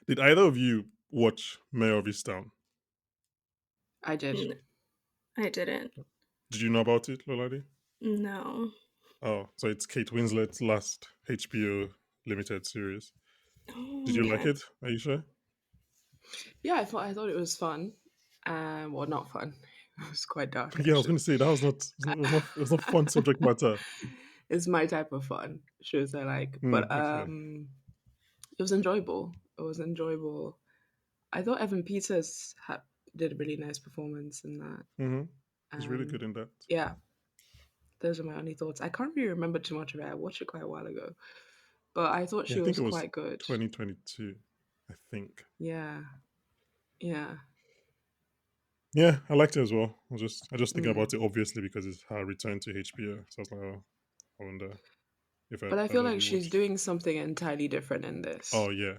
Did either of you watch Mayor of Easttown? I did. N- I didn't. Did you know about it, Lolade? No. Oh, so it's Kate Winslet's last HBO limited series. Did Oh you like yeah. it, Ayisha? Yeah, I thought it was fun. Well, not fun. It was quite dark Yeah, I was going actually. to say that was not. It was not fun subject matter. It's my type of fun shows I like, but Okay. it was enjoyable. It was enjoyable. I thought Evan Peters did a really nice performance in that. Mm-hmm. It's really good Um, in that. yeah, those are my only thoughts. I can't really remember too much of it. I watched it quite a while ago, but I thought Yeah, she I think was it was quite good. 2022. I think. Yeah, yeah. Yeah, I liked it as well. I just thinking Mm. about it obviously because it's her return to HBO. So I was like, oh, I wonder if But I feel either of like you she's watched. doing something entirely different in Oh this. yeah,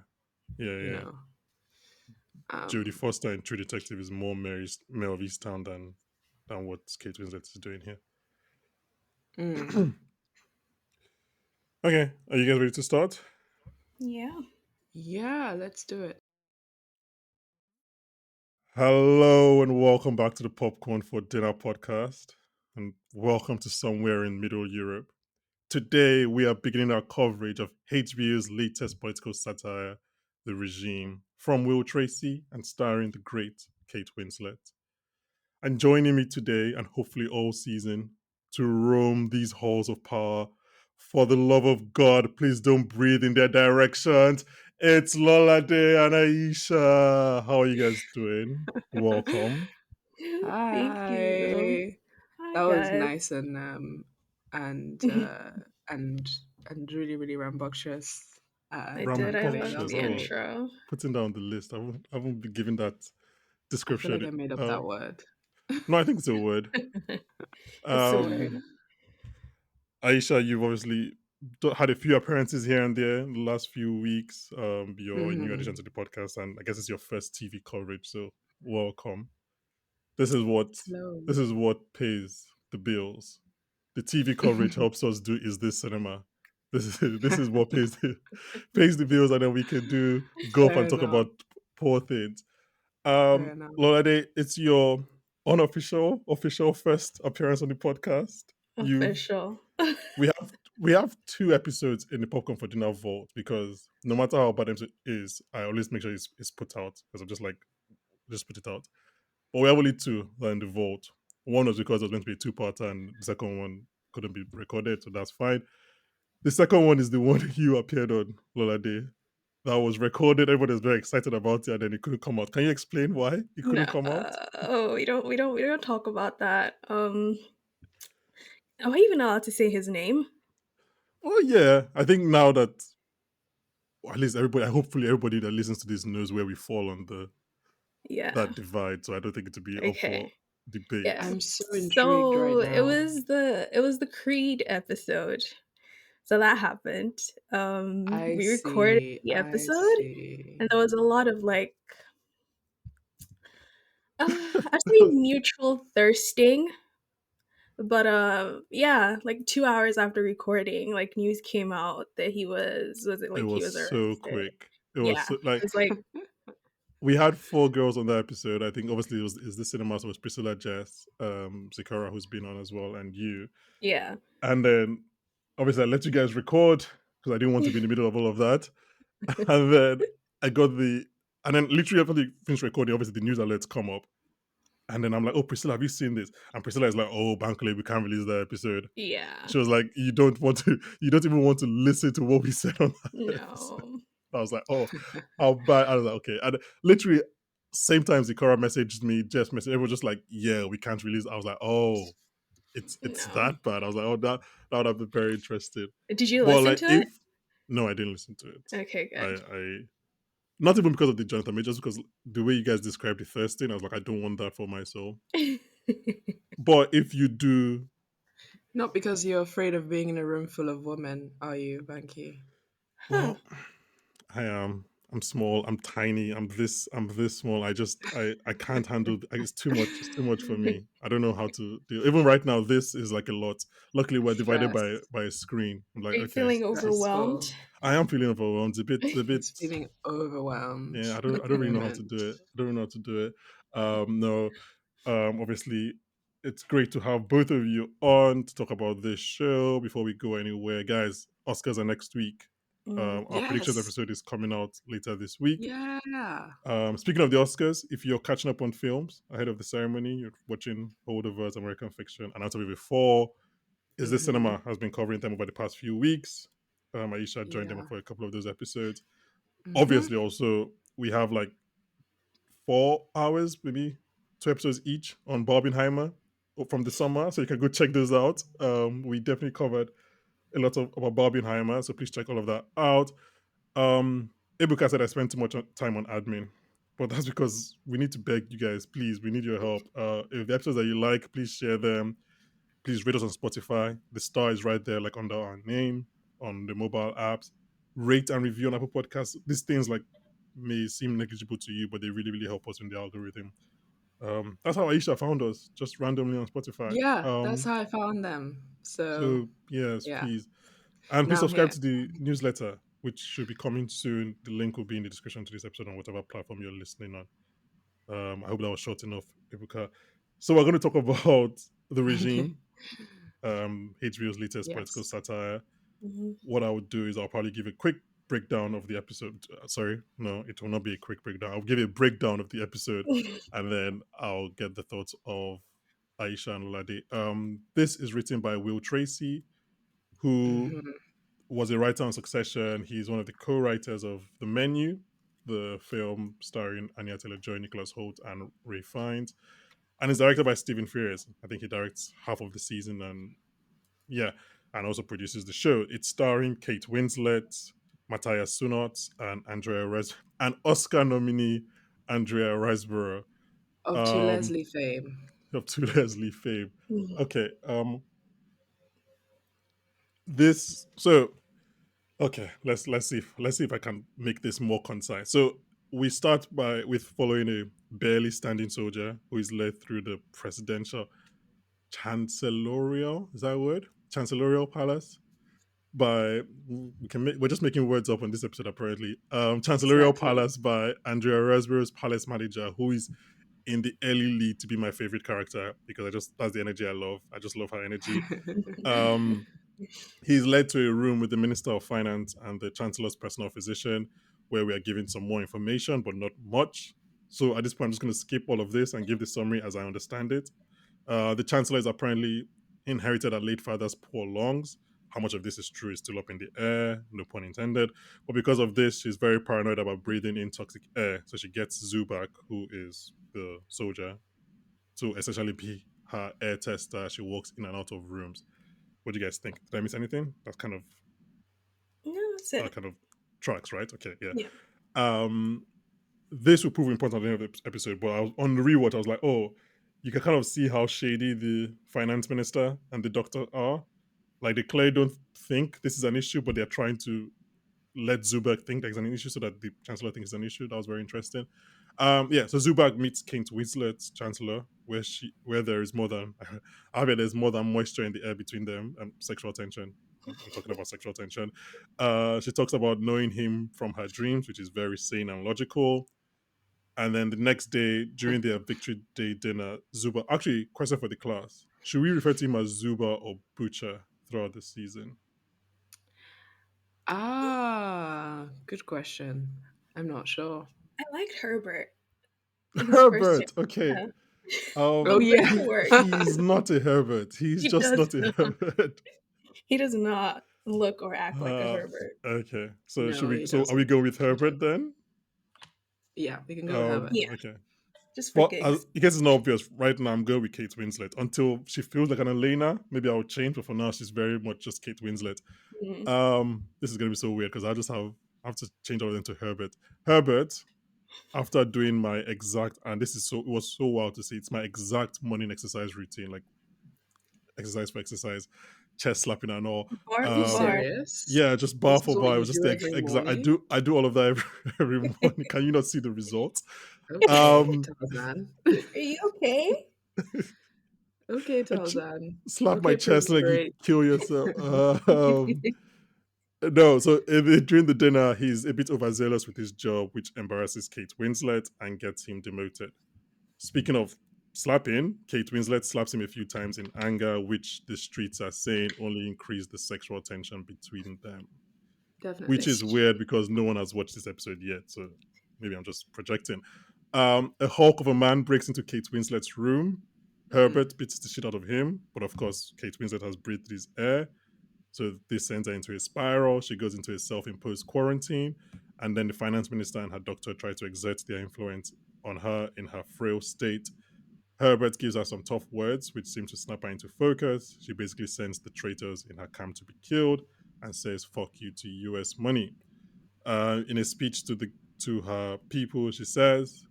yeah, You yeah. know. Jodie Um, Foster in True Detective is more Mare of Easttown than what Kate Winslet is doing here. mm. Okay, are you guys ready to start? Yeah. Yeah, let's do it. Hello and welcome back to the Popcorn for Dinner podcast, and welcome to Somewhere in Middle Europe. Today we are beginning our coverage of HBO's latest political satire, The Regime, from Will Tracy and starring the great Kate Winslet. And joining me today and hopefully all season to roam these halls of power. For the love of God, please don't breathe in their directions. It's Lolade and Ayisha. How are you guys doing? Welcome. Thank you. Hi. Hi That was guys. nice and uh and and really really rambunctious. I did. I Bankole. That loved was Rambunctious. the Oh, great. intro. putting down the list. I won't be giving that I feel like description. I made up that word. No, I think it's a word. It's a word. Um, Aisha, you've obviously had a few appearances here and there in the last few weeks. You're a new addition Hmm. to the podcast, and I guess it's your first TV coverage, so welcome. This is what Hello. this is what pays the bills. The TV coverage helps us do is this cinema. This is what pays the bills, and then we can go up Fair and talk enough. about poor things. Fair enough. Lorade, it's your unofficial, official first appearance on the podcast. You've Official. we have two episodes in the Popcorn for Dinner vault because no matter how bad it is, I always make sure it's put out because I'm just like just put it out. But we have only two that are in the vault. One was because it was meant to be a two-parter, and the second one couldn't be recorded, so that's fine. The second one is the one you appeared on, Lolade. That was recorded. Everybody was very excited about it, and then it couldn't come out. Can you explain why it couldn't No, come out? we don't talk about that. Am I even allowed to say his name? Well, yeah, I think now that at least everybody, hopefully everybody that listens to this knows where we fall on the Yeah. that divide. So I don't think it to be up for Okay. debate. Yeah. I'm so intrigued right So it now. was the Creed episode. So that happened. I We recorded see. the I episode, see. and there was a lot of like, I'd say mutual thirsting. But yeah, like 2 hours after recording, like news came out that was it It like he was was so arrested? quick. It was Yeah, so, it was like we had four girls on that episode. I think obviously it was is the cinema, so it was Priscilla, Jess, Zikara, who's been on as well, and you. yeah. And then obviously I let you guys record because I didn't want to be in the middle of all of that. And then I got and then literally after they finished recording, obviously the news alerts come up. And then I'm like, oh, Priscilla, have you seen this? And Priscilla is like, oh, Bankole, we can't release that episode. Yeah. She was like, you don't even want to listen to what we said on that episode. No. I was like, oh, how bad. I was like, okay. And literally, same time Zikora messaged me, Jess messaged, everyone just like, yeah, we can't release. I was like, oh, it's No. that bad. I was like, oh, that would have been very interesting. Did you But listen like, to if it? no, I didn't listen to it. Okay, good. I not even because of the Jonathan Major, just because the way you guys described the first thing, I was like, I don't want that for my soul. But if you do, Not because you're afraid of being in a room full of women, are you, Banky? Huh. well, I am. I'm small, I'm tiny, I'm this small. I can't handle it's too much. It's too much for me. I don't know how to deal. Even right now, this is like a lot. Luckily we're divided Stress. by a screen. I'm like, Are you okay. feeling overwhelmed? Stressful. I am feeling overwhelmed. A bit It's feeling overwhelmed yeah, at I the don't really know how to moment. do it. I don't really know how to do it. No, obviously, it's great to have both of you on to talk about this show before we go anywhere, guys. Oscars are next week. Mm. Our predictions Yes. episode is coming out later this week. Yeah. Speaking of the Oscars, if you're catching up on films ahead of the ceremony, you're watching Holdovers, American Fiction, and Out of It Before, Is This Hmm. Cinema has been covering them over the past few weeks. Aisha joined them Yeah. for a couple of those episodes. Hmm. Obviously, also we have like 4 hours, maybe 2 episodes each on Barbenheimer from the summer. So you can go check those out. We definitely covered a lot of about Barbenheimer. So please check all of that out. Ebuka said I spent too much time on admin. But that's because we need to beg you guys, please. We need your help. If the episodes that you like, please share them. Please rate us on Spotify. The star is right there, like under our name on the mobile apps. Rate and review on Apple Podcasts. These things like may seem negligible to you, but they really, really help us in the algorithm. That's how Aisha found us, just randomly on Spotify. Yeah, that's how I found them. So So yes, yeah, please. And please now I'm subscribe here. to the newsletter, which should be coming soon. The link will be in the description to this episode on whatever platform you're listening on. I hope that was short enough, Ibuka. So we're going to talk about The Regime, HBO's latest political Yes. satire. Mhm. What I would do is I'll probably give a quick breakdown of the episode. Sorry, no, it will not be a quick breakdown. I'll give you a breakdown of the episode, and then I'll get the thoughts of Aisha and Lolade. This is written by Will Tracy, who Hmm. was a writer on Succession. He's one of the co-writers of The Menu, the film starring Anya Taylor-Joy, Nicholas Hoult, and Ray Fiennes, and is directed by Stephen Frears. I think he directs half of the season, and yeah, and also produces the show. It's starring Kate Winslet, Matthias Sunot, and and Oscar nominee Andrea Riseborough. Of to Um, Leslie fame. up to Leslie fame. Mhm. Okay. This so okay. Let's see if I can make this more concise. So we start by with following a barely standing soldier who is led through the presidential chancellorial, is that a word? Chancellorial palace by we're just making words up on this episode apparently. Chancellorial Exactly. Palace by Andrea Riseborough's palace manager, who is in the early lead to be my favorite character because I just that's the energy I love. I just love her energy. Um, he's led to a room with the Minister of Finance and the Chancellor's personal physician, where we are given some more information, but not much. So at this point, I'm just going to skip all of this and give the summary as I understand it. The Chancellor is apparently inherited her late father's poor lungs. How much of this is true is still up in the air, no pun intended. But because of this, she's very paranoid about breathing in toxic air. So she gets Zubak, who is the soldier, to essentially be her air tester. She walks in and out of rooms. What do you guys think? Did I miss anything? No, that's it. That kind of tracks, right? Okay, yeah. Yeah. Um, this will prove important at the end of the episode, but I was on the rewatch. I was like, oh, you can kind of see how shady the finance minister and the doctor are. Like they clearly don't think this is an issue, but they're trying to let Zuberg think there's an issue so that the chancellor thinks it's an issue. That was very interesting. Yeah, so Zuberg meets Kate Winslet's chancellor, where there is more than I mean, there's more than moisture in the air between them and sexual tension. I'm talking about sexual tension. She talks about knowing him from her dreams, which is very sane and logical. And then the next day, during their victory day dinner, Zuba. Actually, question for the class: should we refer to him as Zuba or Butcher throughout the season? Good question. I'm not sure. I liked Herbert in his first Herbert. chapter. Okay. Yeah. Oh But Um, yeah. Butcher worked. he's not a Herbert. He's He just does not a not. Herbert. He does not look or act like a Uh, Herbert. okay. So should No, we? he So are we doesn't. going with Herbert then? Yeah, we can go with Herbert. Yeah, Okay. just for But gigs. I guess it's not obvious right now. I'm going with Kate Winslet until she feels like an Elena. Maybe I'll change, but for now, she's very much just Kate Winslet. Mm. This is gonna be so weird because I have to change all of them to Herbert. Herbert, after doing my exact, and this is so it was so wild to see. It's my exact morning exercise routine, like exercise for exercise. chest slapping and all. Bar Are you for bar. serious? Yeah, just bar This for is what bar. It you was just do the every exact. I morning? do I do all of that every morning. Can you not see the results? Okay, Um, Tarzan. Are you okay? Okay, I Tarzan. slap my Okay, chest Prince like you Great. kill yourself. No, so during the dinner, he's a bit overzealous with his job, which embarrasses Kate Winslet and gets him demoted. Speaking of slapping, Kate Winslet slaps him a few times in anger, which the streets are saying only increased the sexual tension between them. Which Definitely. is weird because no one has watched this episode yet, so maybe I'm just projecting. A hulk of a man breaks into Kate Winslet's room. Mm, Herbert beats the shit out of him, but of course, Kate Winslet has breathed his air. So this sends her into a spiral. She goes into a self imposed quarantine. And then the finance minister and her doctor try to exert their influence on her in her frail state. Herbert gives her some tough words, which seem to snap her into focus. She basically sends the traitors in her camp to be killed and says, fuck you to US money. In a speech to her people, she says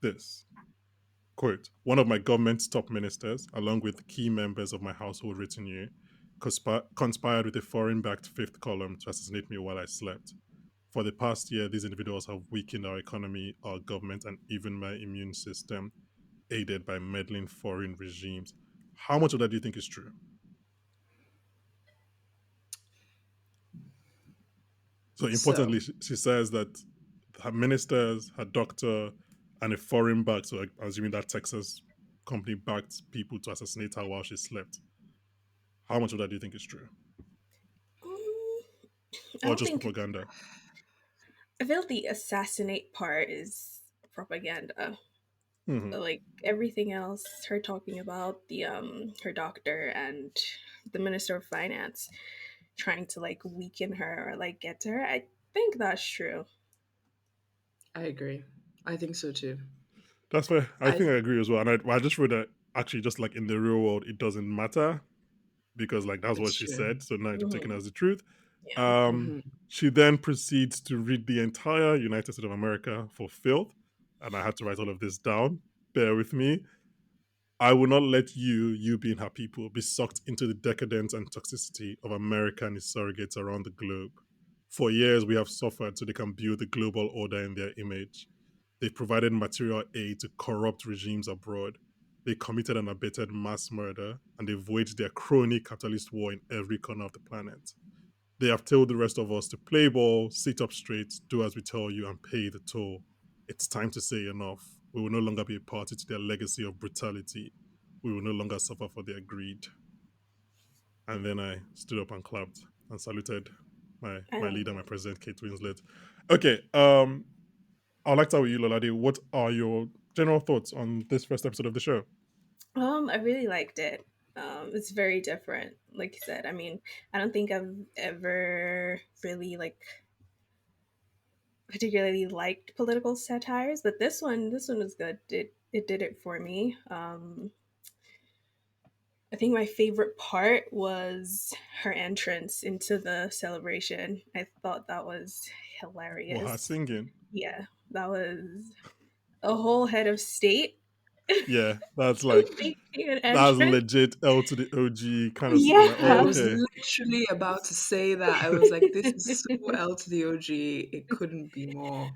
this quote, one of my government's top ministers, along with key members of my household retinue, conspired with a foreign backed fifth column to assassinate me while I slept. For the past year, these individuals have weakened our economy, our government, and even my immune system, aided by meddling foreign regimes. How much of that do you think is true? So, so, importantly, she says that her ministers, her doctor, and a foreign backed, so assuming that Texas company backed people to assassinate her while she slept. How much of that do you think is true? Um, I Or don't just think. propaganda? I feel the assassinate part is propaganda. Hmm. Like everything else, her talking about the her doctor and the minister of finance trying to like weaken her or like get to her. I think that's true. I agree. I think so too. That's fair. I I think I agree as well. And I just wrote that actually, just like in the real world, it doesn't matter because, like, that's what It's she true. said. So now I'm taking Hmm. as the truth. Yeah. Um, Hmm. she then proceeds to read the entire United States of America for filth. And I had to write all of this down. Bear with me. I will not let you being her people, be sucked into the decadence and toxicity of American surrogates around the globe. For years, we have suffered so they can build the global order in their image. They provided material aid to corrupt regimes abroad. They committed and abetted mass murder, and they waged their crony capitalist war in every corner of the planet. They have told the rest of us to play ball, sit up straight, do as we tell you, and pay the toll. It's time to say enough. We will no longer be a party to their legacy of brutality. We will no longer suffer for their greed. And then I stood up and clapped and saluted my Um, leader, my president, Kate Winslet. Okay, I'd like to start with you, Lolade. What are your general thoughts on this first episode of the show? I really liked it. It's very different, like you said. I mean, I don't think I've ever really like particularly liked political satires, but this one was good. It did it for me. I think my favorite part was her entrance into the celebration. I thought that was Well, her hilarious. singing. Yeah, that was a whole head of state Yeah, that's like making an that's entrance. legit L to the OG kind of like, I oh, Yeah. was okay. literally about to say that. I was like, this is so L to the OG. It couldn't be more.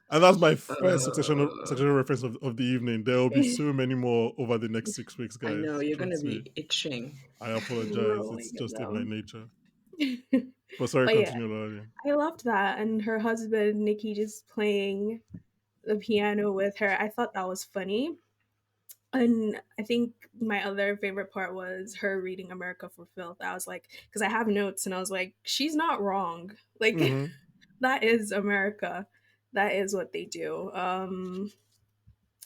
And that's my first Uh, successional reference of the evening. There will be so many more over the next 6 weeks, I know guys. you're gonna Trust me. be itching. I apologize. It's Rolling in just in my them. nature. But sorry, But yeah, continue, Lolade. I loved that. And her husband, Nikki, just playing the piano with her. I thought that was funny. And I think my other favorite part was her reading America for Filth. I was like, because I have notes and I was like, she's not wrong. Like, Mm-hmm. that is America. That is what they do.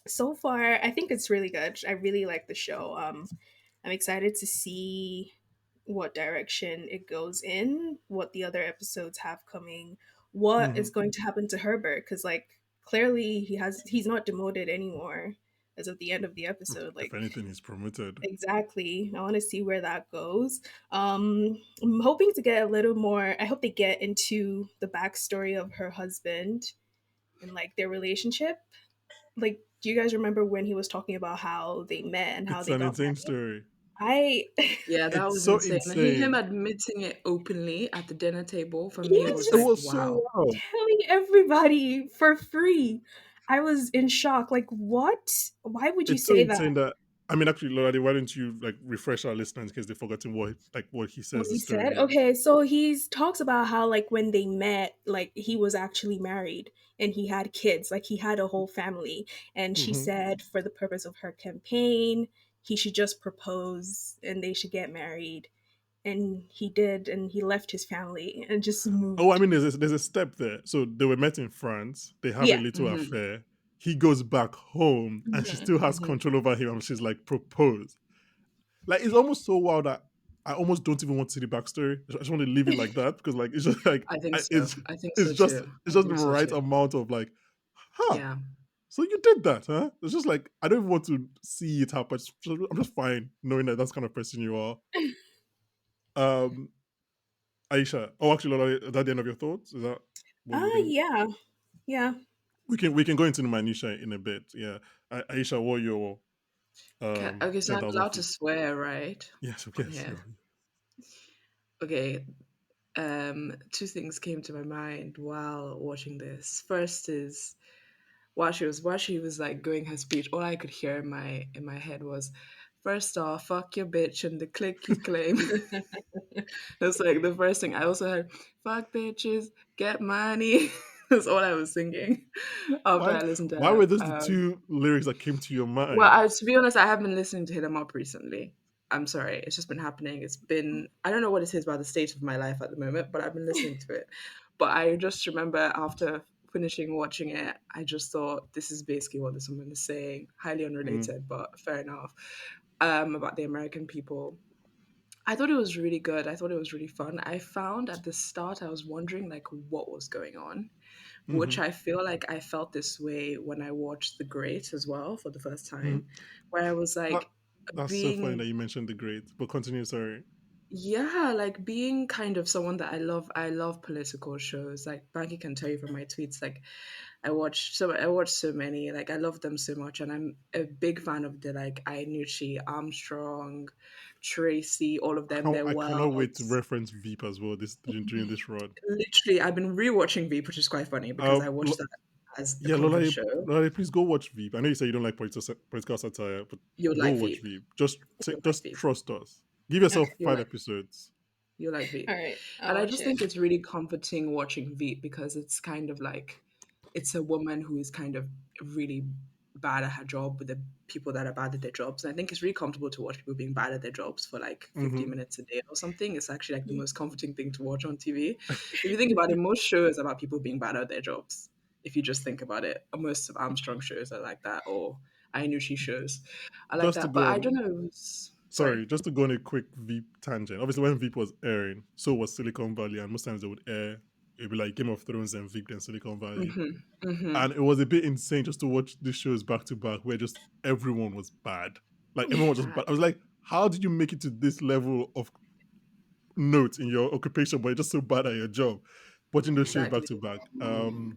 So far, I think it's really good. I really like the show. I'm excited to see what direction it goes in, what the other episodes have coming, what Mm-hmm. is going to happen to Herbert, because like clearly he's not demoted anymore as of the end of the episode. If Like anything, he's promoted. exactly, I want to see where that goes. I'm hoping to get a little more. I hope they get into the backstory of her husband and like their relationship. Like, do you guys remember when he was talking about how they met and how It's they an got insane married? story. I Yeah, that It's was so insane. Him insane. admitting it openly at the dinner table for me yeah, was It like, just was so wow. wild. telling everybody for free. I was in shock. Like, what? Why would you It's so say that? insane that I mean, actually, Lorade, why don't you like refresh our listeners in case they've forgotten what he What says the he said? story is? Okay, so he talks about how like when they met, like he was actually married and he had kids, like he had a whole family. And she Hmm. said for the purpose of her campaign, he should just propose and they should get married. And he did, and he left his family and just Oh, I moved. mean, there's a step there. So they were met in France. They have a Yeah. little Hmm. affair. He goes back home, and she Hmm. still has Hmm. control over him. And she's like, propose. Like it's almost so wild that I almost don't even want to see the backstory. I just want to leave it like that because like it's just like I think I, so. I think it's so just too. it's I just the think so right too. amount of like, huh? Yeah. So you did that, huh? It's just like I don't even want to see it happen. I'm just fine knowing that that's the kind of person you are. Um, Aisha. Oh, actually, Lola, is that the end of your thoughts? Is that what you were gonna? Yeah. Yeah. We can go into the minutia in a bit. Yeah, Aisha, what are your Okay, so I'm 10,000 allowed to feet? swear, right? Yes, On yes, here. Okay. Two things came to my mind while watching this. First is while she was like going her speech, all I could hear in my head was, first off, fuck your bitch and the click you claim. That's like the first thing. I also heard, fuck bitches, get money. That's all I was singing after why I listened to why her. were those the two lyrics that came to your Well, mind? to be honest, I have been listening to Hit 'em Up recently. I'm sorry, it's just been happening. It's been, I don't know what it is about the state of my life at the moment, but I've been listening to it. But I just remember after finishing watching it, I just thought this is basically what this woman is saying. Highly Mm, unrelated, but fair enough. About the American people. I thought it was really good. I thought it was really fun. I found at the start I was wondering like what was going on, which mm-hmm, I feel like I felt this way when I watched The Great as well for the first mm. time, where I was That like that's so funny being, that you mentioned the great. But continue. Sorry. yeah, like being kind of someone that I love political shows. Like Banky can tell you from my tweets, like I watch so many, like I love them so much, and I'm a big fan of the like Inucci, Armstrong, Tracy, all of them, their I cannot wait to worlds. reference Veep as well this during this run. Literally, I've been rewatching Veep, which is quite funny because I watched Lo- that as a yeah, comfort Lola, show. Lola, please go watch Veep. I know you say you don't like political satire, but You'll go like watch Veep. Veep. You'll like Just Veep. trust us. Give yourself Okay. You'll five like episodes. you'll like Veep. All right. And I'll I watch just it. think it's really comforting watching Veep because it's kind of like it's a woman who is kind of really bad at her job with the people that are bad at their jobs. And I think it's really comfortable to watch people being bad at their jobs for like 50 Mm-hmm. minutes a day or something. It's actually like the most comforting thing to watch on TV. If you think about it, most shows are about people being bad at their jobs. If you just think about it, most of Armstrong shows are like that, or I knew she shows are like Just to that. But go I don't on, know. It was, sorry. sorry, just to go on a quick Veep tangent. Obviously, when Veep was airing, so was Silicon Valley, and most times they would air it'd be like Game of Thrones and Veep and Silicon Valley. Hmm. Hmm. And it was a bit insane just to watch these shows back to back where just everyone was bad. Like everyone was just bad. I was like, how did you make it to this level of note in your occupation, but you're just so bad at your job? Watching those shows back Exactly. to back.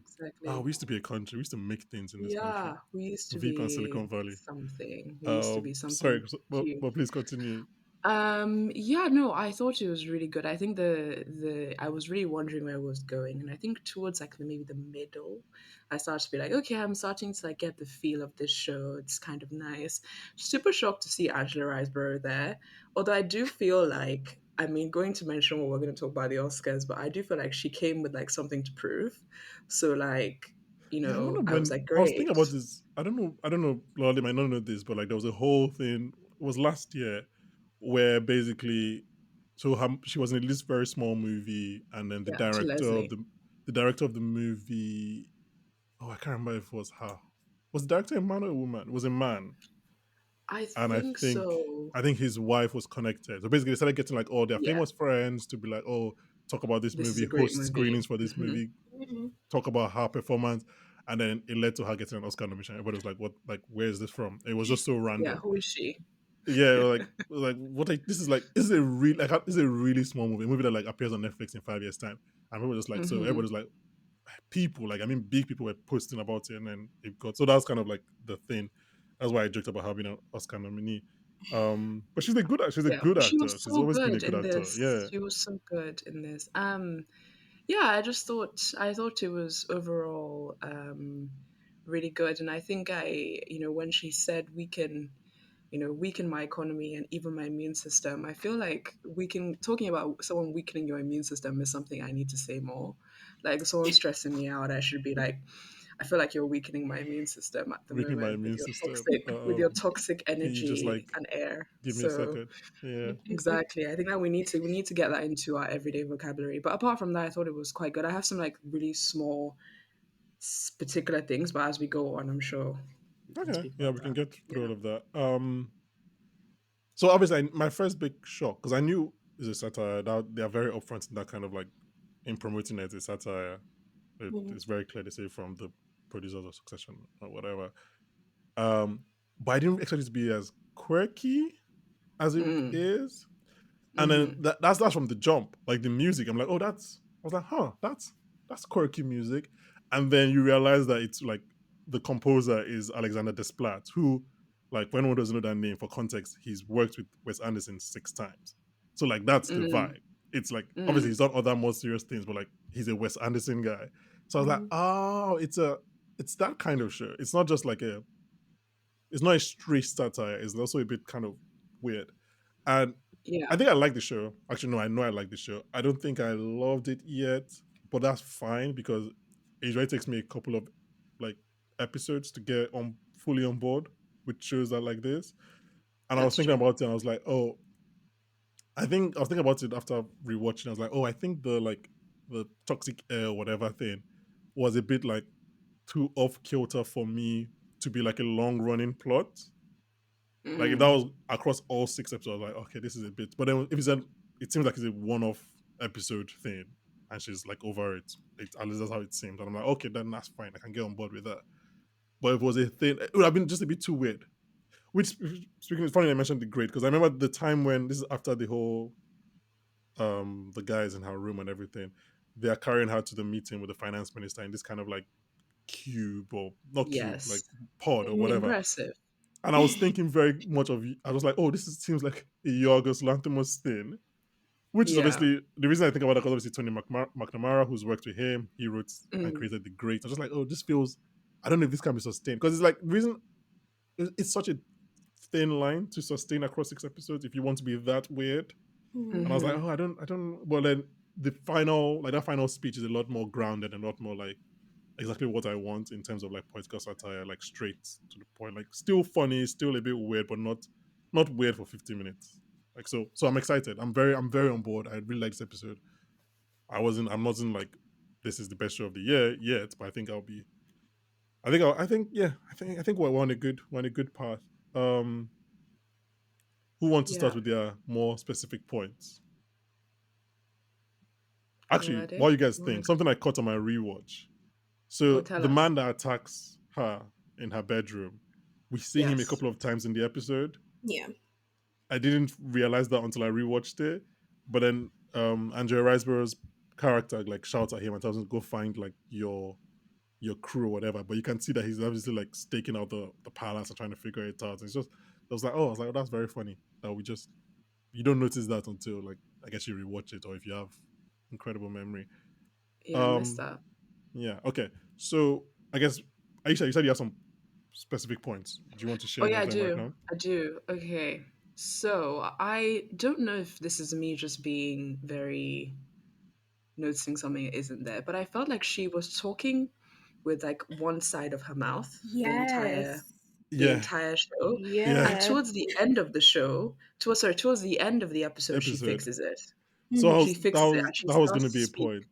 Exactly. We used to be a country. We used to make things in this country. Yeah, we used to Veep and be Silicon Valley. something. We used to be something Sorry, cute. but please continue. Yeah, no, I thought it was really good. I think the I was really wondering where it was going, and I think towards like maybe the middle, I started to be like, okay, I'm starting to like get the feel of this show. It's kind of nice. Super shocked to see Angela Riseborough there. Although I do feel like, I mean, going to mention what we're going to talk about the Oscars, but I do feel like she came with like something to prove. So like, Yeah, I remember I was when like, I was thinking great. about this. I don't know, Lolly might not know this, but like there was a whole thing. It was last year where basically, she was in this very small movie, and then Yeah, to Leslie. the director of the movie. Oh, I can't remember if it was her. Was the director a man or a woman? It was a man, I and think so. I think his wife was connected. So basically, they started getting like all their Yeah, famous friends to be like, oh, talk about this this is movie, a great host movie. screenings for this Hmm. movie, Mhm. talk about her performance, and then it led to her getting an Oscar nomination. Everybody was like, "What? Like, where is this from?" It was just so Yeah, random. who is she? Yeah, what? This is like this is a real this is a really small movie, a movie that like appears on Netflix in 5 years time, and people were just like so Hmm. everybody's like people like I mean big people were posting about it, and then it got so that's kind of like the thing. That's why I joked about her being an Oscar nominee. But she's a Yeah, good she was actor. She's so always been a good good in actor. this. Yeah. She was so good in this. Yeah, I thought it was overall really good, and I think when she said weaken my economy and even my immune system, I feel like talking about someone weakening your immune system is something I need to say more. Like someone stressing me out, I should be like, I feel like you're weakening my immune system at the Weakening my moment with immune your system. toxic Can you just energy like and air. give me a So second? Yeah. exactly. I think that we need to get that into our everyday vocabulary. But apart from that, I thought it was quite good. I have some like really small particular things, but as we go on, I'm sure we can Okay. speak Yeah, about we can that. get through Yeah. all of that. So obviously, my first big shock because I knew it's a satire. That they are very upfront in that kind of like in promoting it as a satire. Mhm. It's very clear to say from the producers of Succession or whatever. Um, but I didn't expect it to be as quirky as it Mm. is. And then Mm-hmm. that's from the jump. Like the music, I'm like, oh, I was like, huh, that's quirky music. And then you realize that it's like the composer is Alexander Desplat, who, like, when one doesn't know that name for context, he's worked with Wes Anderson 6 times. So like that's the Mm. vibe. It's like obviously Mm. he's done other more serious things, but like he's a Wes Anderson guy. So I was like, Mhm. oh, it's that kind of show. It's not just like it's not a straight satire. It's also a bit kind of weird. And I Yeah. think I like the show. Actually, no, I know I like the show. I don't think I loved it yet, but that's fine because it usually takes me a couple of like episodes to get on fully on board with shows that like this. And I was That's thinking true. about it and I was like, oh, I was thinking about it after rewatching. I was like, oh, I think the toxic air or whatever thing was a bit like too off kilter for me to be like a long running plot. Like if that Mm. was across all 6 episodes, I was like, okay, this is a bit. But then if it seems like it's a one-off episode thing, and she's like over it. At least that's how it seems. And I'm like, okay, then that's fine. I can get on board with that. But if it was a thing, it would have been just a bit too weird. Which, speaking, it's funny I mentioned the grade because I remember the time when this is after the whole the guys in her room and everything. They are carrying her to the meeting with the finance minister in this kind of like cube or not cube, like Yes. pod or whatever. Impressive. And I was thinking very much of, I was like, oh, seems like a Yorgos Lanthimos thing, which is Yeah. obviously the reason I think about it because obviously Tony McNamara, who's worked with him, he wrote and Mm. created The Great. I was just like, oh, this feels, I don't know if this can be sustained because it's like, the reason it's such a thin line to sustain across 6 episodes if you want to be that weird. And I was like, Mm-hmm. oh, I don't, well, then that final speech is a lot more grounded and a lot more like, exactly what I want in terms of like political satire, like straight to the point, like still funny, still a bit weird, but not weird for 50 minutes. Like so I'm excited. I'm very on board. I really like this episode. I'm not in like this is the best show of the year yet, but I think I'll be I think yeah, I think we're on a good path. Um who wants to start Yeah. with their more specific points? Actually, Lolade, while you guys you want to think, go? something I caught on my rewatch. Oh, So tell the us. man that attacks her in her bedroom, we see him a Yes. couple of times in the episode. Yeah. I didn't realize that until I rewatched it. But then Andrea Riseborough's character like shouts at him and tells him to go find like your crew or whatever. But you can see that he's obviously like staking out the palace and trying to figure it out. It's just I was like, oh, that's very funny. That we just you don't notice that until like I guess you rewatch it or if you have incredible memory. Yeah, I missed Um that. Yeah. Okay. So I guess Aisha, you said you have some specific points. Do you want to share Oh any yeah, of I them right do. now? I do. Okay. So I don't know if this is me just being very noticing something that isn't there, but I felt like she was talking with like one side of her mouth the entire Yes. the Yeah. entire show. Yeah. And Yes. towards the end of the show, towards the end of the episode, she Episode. fixes it. So Mhm. She fixes it and she that was starts going to to be a speak point.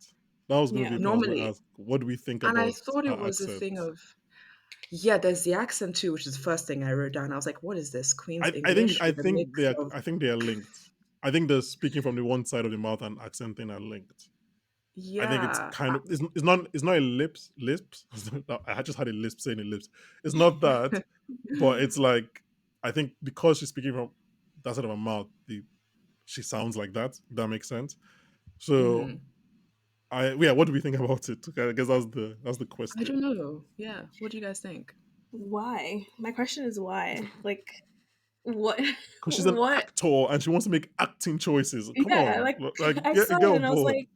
That was going to be Yeah. a point. I was going to normally. ask, what do we think And I about thought her it was a accent? thing of, yeah, there's the accent too, which is the first thing I wrote down. I was like, what is this? Queen's English with a mix of, I think they are linked. I think the speaking from the one side of the mouth and accent thing are linked. I think it's yeah. kind of it's not a lips. I just had a lisp saying a lips. It's not that, but it's like I think because she's speaking from that side of her mouth, she sounds like that. If that makes sense. So Mhm. what do we think about it? Okay, I guess that's the I question. don't know. Yeah. What do you guys think? Why? My question is why? Like, what because she's an what actor and she wants to make acting choices. Come yeah, on, like, like I saw get it on and I was board. like,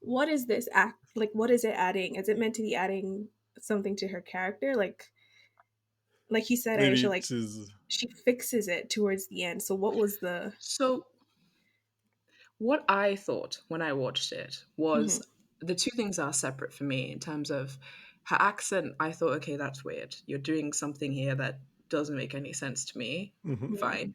"What is this act like, what is it adding? Is it meant to be adding something to her character?" Like you said, Aisha, Maybe like, she's she fixes it towards the end, so what was the So what I thought when I watched it was Mhm, the two things are separate for me in terms of her accent. I thought, okay, that's weird. You're doing something here that doesn't make any sense to me. mhm, yeah, Fine.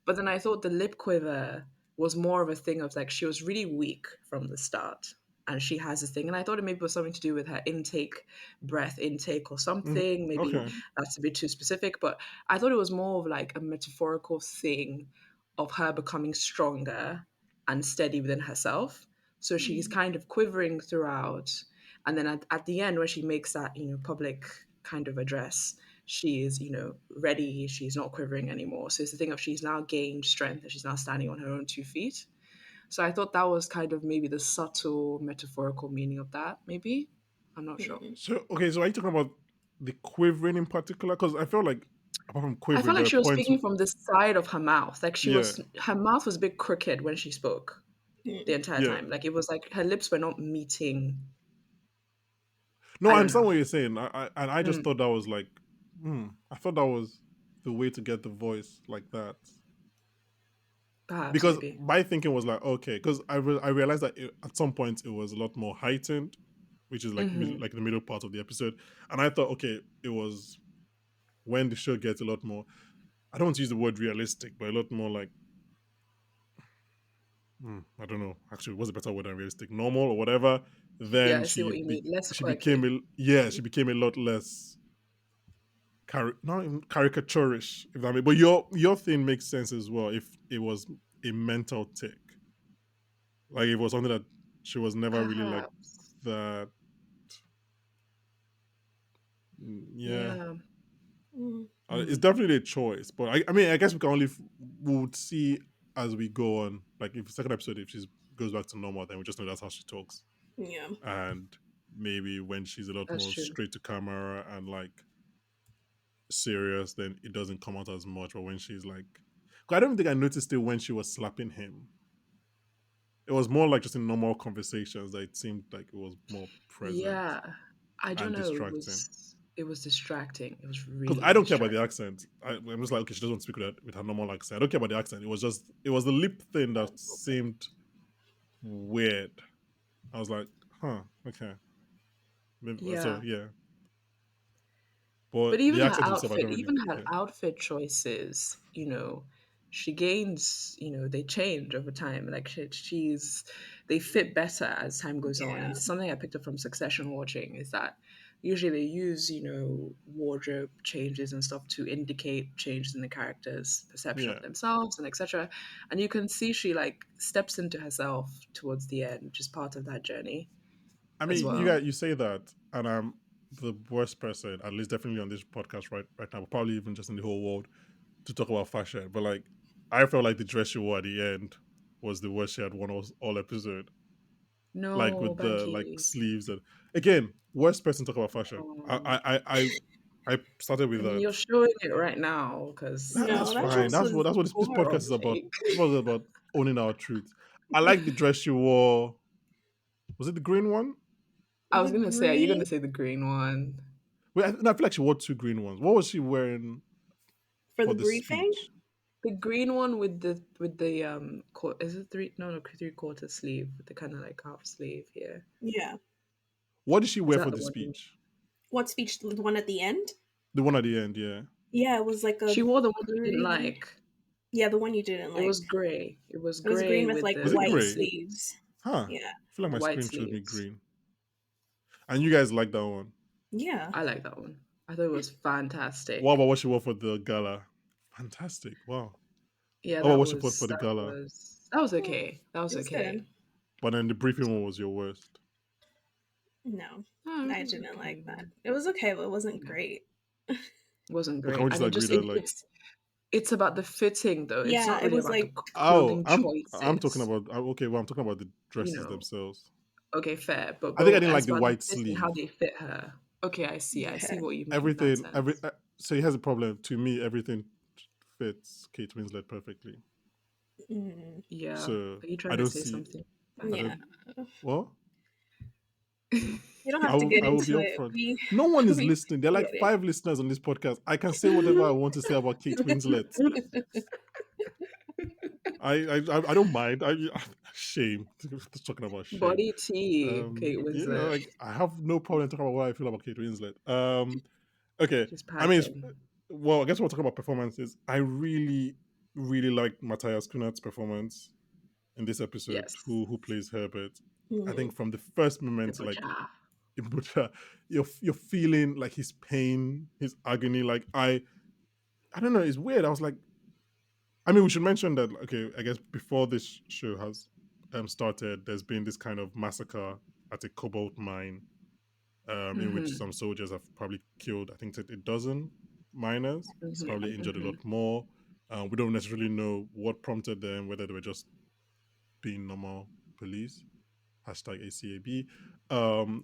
But then I thought the lip quiver was more of a thing of like she was really weak from the start. And she has this thing. And I thought it maybe was something to do with her intake, breath intake or mhm. something. Maybe Okay. that's a bit too specific. But I thought it was more of like a metaphorical thing of her becoming stronger and steady within herself. So she's mhm, kind of quivering throughout. And then at the end, when she makes that, public kind of address, she is, ready. She's not quivering anymore. So it's the thing of she's now gained strength and she's now standing on her own 2 feet. So I thought that was kind of maybe the subtle metaphorical meaning of that, maybe. I'm not sure. mhm, So okay, so are you talking about the quivering in particular? Because I felt like apart from I quivering, felt there like were she was points. speaking from the side of her mouth. Like Yeah, her mouth was a bit crooked when she spoke the mhm, entire yeah. time. Like it was like her lips were not meeting. No, I I don't understand know. what you're saying. And I just Mm, thought that was like, I thought that was the way to get the voice like that. perhaps, Because maybe. my thinking was like, okay, because I realized that at some point it was a lot more heightened, which is like Hmm. like the middle part of the episode, and I thought, okay, it was when the show gets a lot more. I don't want to use the word realistic, but a lot more like, I don't know. Actually, what's a better word than realistic? Normal or whatever. Yeah, Then I see what you mean. Less she became quirky. she became a lot less not even caricaturish, if that makes. But your thing makes sense as well. If it was a mental tick, like it was something that she was never really like Perhaps. that. Yeah, Yeah. mhm, it's Hmm. definitely a choice. But I mean, I guess we can only we would see as we go on. Like if the second episode, if she goes back to normal, then we just know that's how she talks. yeah, And maybe when she's a lot That's more true. straight to camera and like serious, then it doesn't come out as much. But when she's like, 'cause I don't think I noticed it when she was slapping him. It was more like just in normal conversations that it seemed like it was more present Yeah, I don't and know. It distracting. was it was distracting. It was Because really I don't care about the distracting. accent. I'm just like, okay, she doesn't speak with her normal accent. I don't care about the accent. It was the lip thing that seemed weird. I was like, huh, okay. So Yeah. yeah. But But the accent itself, I don't really, even her yeah. outfit choices, she gains, they change over time. Like they fit better as time goes on. And yeah, something I picked up from Succession watching is that usually they use, wardrobe changes and stuff to indicate changes in the character's perception of Yeah. themselves and etc. And you can see she like steps into herself towards the end, which is part of that journey I as mean, well. you say that, and I'm the worst person, at least definitely on this podcast right now, but probably even just in the whole world, to talk about fashion. But like, I felt like the dress she wore at the end was the worst she had worn all episode. Like No, with the like Banky. sleeves and again, worst person to talk about fashion. Oh. I started with I mean, that. you're showing it right now no, That's because that fine. dress was That's what this podcast is about. horrible. This was about owning our truth. I like the dress she wore. Was it the green one? I The was gonna say, are you gonna green say the green one? Wait, no, I feel like she wore two green ones. What was she wearing for for the the briefing? speech? The green one with the is it three? No, no, 3/4 sleeve with the kind of like half sleeve here. Yeah. What did she Is wear that for the the one? speech? What speech? The one at the end? The one at the end, yeah. Yeah, it was like a She wore the one you didn't green. like. Yeah, the one you didn't It was like. gray. It was It was green gray with with like Was it white the gray? sleeve, sleeves. Huh. I Yeah. feel like my white screen showed me sleeves. green. And you guys like that one. Yeah. I like that one. I thought it was What fantastic. about what she wore for the gala? Fantastic. Wow. Yeah, What about what she wore for the that gala? was that was Mm, okay. That it was was good. okay. But then the briefing one was your worst. No, Oh, it I was didn't like that. okay. It was okay, but it wasn't Yeah, great. wasn't But can we great. just And it agree just that like it's about the fitting though. It's Yeah, not it really was about the like oh, clothing I'm talking choices. about okay, well I'm talking about the You dresses know, themselves. okay, fair. But I think I didn't like as the about the white fitting, how sleeve. they fit her. Okay, I see. I see okay. what you mean in that Everything, sense. so he has a problem. To me, everything fits Kate Winslet perfectly. Mm, Yeah. So Are you I trying to don't say see. something? I yeah. don't. Well, You don't have to I get will be into it. upfront. No one is We listening. There are like get it. 5 listeners on this podcast. I can say whatever I want to say about Kate Winslet. I don't mind. Shame just talking about shame. Body tea, Kate Yeah, Winslet. like I have no problem talking about what I feel about Kate Winslet. Okay. She's I mean, packing. well, I guess we'll talk about performances. I really, really liked Matthias Kunat's performance in this episode. Yes. Who plays Herbert? I Mhm. think from the first The moment, like butcher. but you're feeling like his pain, his agony. Like I don't know. It's weird. I was like, I mean, we should mention that. Okay, I guess before this show has started, there's been this kind of massacre at a cobalt mine, in which Mm-hmm. some soldiers have probably killed. I think a dozen miners, Yeah. Mm-hmm. probably injured a Mm-hmm. lot more. We don't necessarily know what prompted them, whether they were just being normal police, hashtag ACAB,